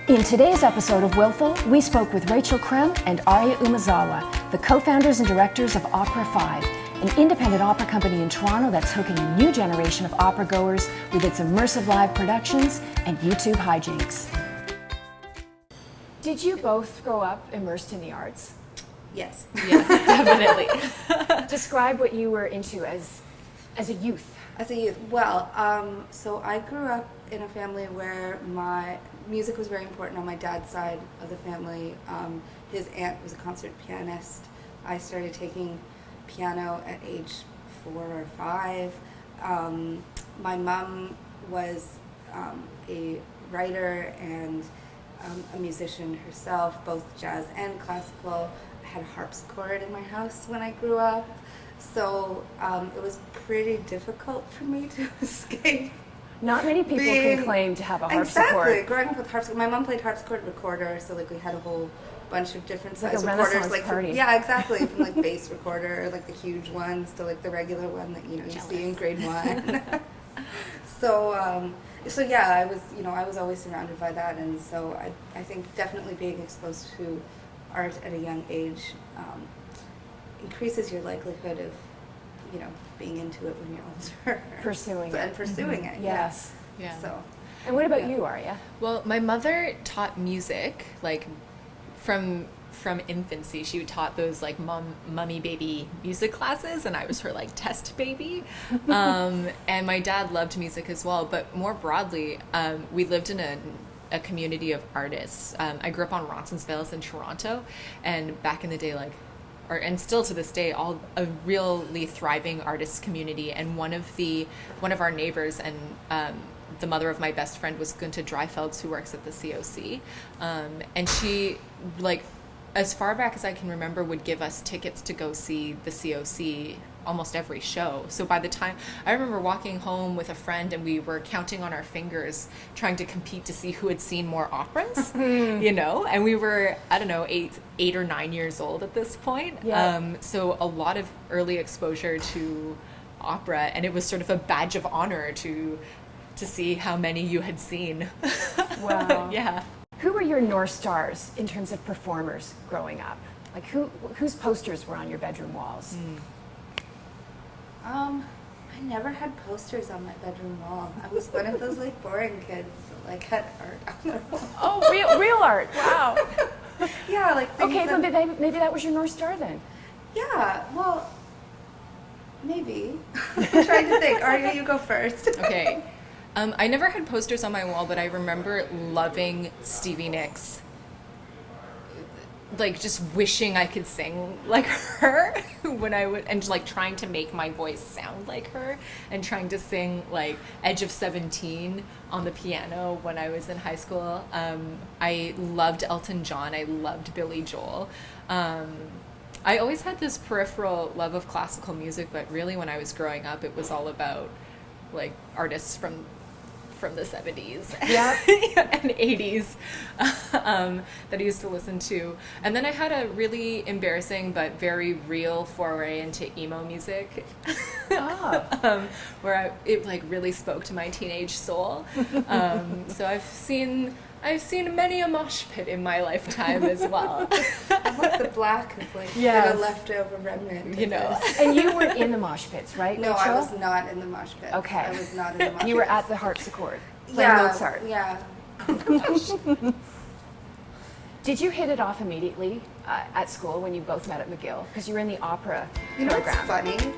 In today's episode of Willful, we spoke with Rachel Krehm and Aria Umezawa, the co-founders and directors of Opera 5, an independent opera company in Toronto that's hooking a new generation of opera goers with its immersive live productions and YouTube hijinks. Did you both grow up immersed in the arts? Yes. Yes, definitely. Describe what you were into as a youth. As a youth, well, so I grew up in a family where my music was very important on my dad's side of the family. His aunt was a concert pianist. I started taking piano at age 4 or 5. My mom was a writer and a musician herself, both jazz and classical. I had a harpsichord in my house when I grew up. So it was pretty difficult for me to escape. Not many people can claim to have a harpsichord. Exactly. Growing up with harpsichord, my mom played harpsichord recorder, so like we had a whole bunch of different Like size a recorders, Renaissance like party. yeah, exactly, from like bass recorder, like the huge ones, to like the regular one that you see in grade 1. So yeah, I was always surrounded by that, and so I think definitely being exposed to art at a young age increases your likelihood of being into it when you're older. Pursuing it. And pursuing it, Yes. Yeah. So. And what about you, Aria? Well, my mother taught music, like from infancy. She taught those like mummy baby music classes, and I was her like test baby. And my dad loved music as well, but more broadly, we lived in a community of artists. I grew up on Roncesvalles in Toronto, and back in the day, and still to this day, a really thriving artist community. And one of our neighbors and the mother of my best friend was Gunta Dreifelds, who works at the COC, and she, like, as far back as I can remember, would give us tickets to go see the COC almost every show. So by the time, I remember walking home with a friend and we were counting on our fingers trying to compete to see who had seen more operas, and we were, I don't know, 8 or 9 years old at this point. Yeah. So a lot of early exposure to opera, and it was sort of a badge of honor to see how many you had seen. Wow. Yeah. Who were your North Stars in terms of performers growing up? Like whose posters were on your bedroom walls? I never had posters on my bedroom wall. I was one of those like boring kids that like had art on their wall. Oh, real art! Wow. Yeah, like things Okay, that, then maybe that was your North Star then. yeah, well, maybe. I'm trying to think. Aria, you go first. Okay. I never had posters on my wall, but I remember loving Stevie Nicks. Like, just wishing I could sing like her when I would, and like trying to make my voice sound like her, and trying to sing like Edge of 17 on the piano when I was in high school. I loved Elton John. I loved Billy Joel. I always had this peripheral love of classical music, but really when I was growing up, it was all about like artists from the 70s Yeah. and 80s that I used to listen to. And then I had a really embarrassing but very real foray into emo music. Oh. Where it like really spoke to my teenage soul. So I've seen many a mosh pit in my lifetime as well. I'm like the black of like Yes. the leftover remnant. You know. And you were in the mosh pits, right, No, Rachel? I was not in the mosh pit. Okay. I was not in the mosh pit. You were at the harpsichord, playing Mozart. Yeah. Did you hit it off immediately at school when you both met at McGill? Because you were in the opera You know program. what's funny?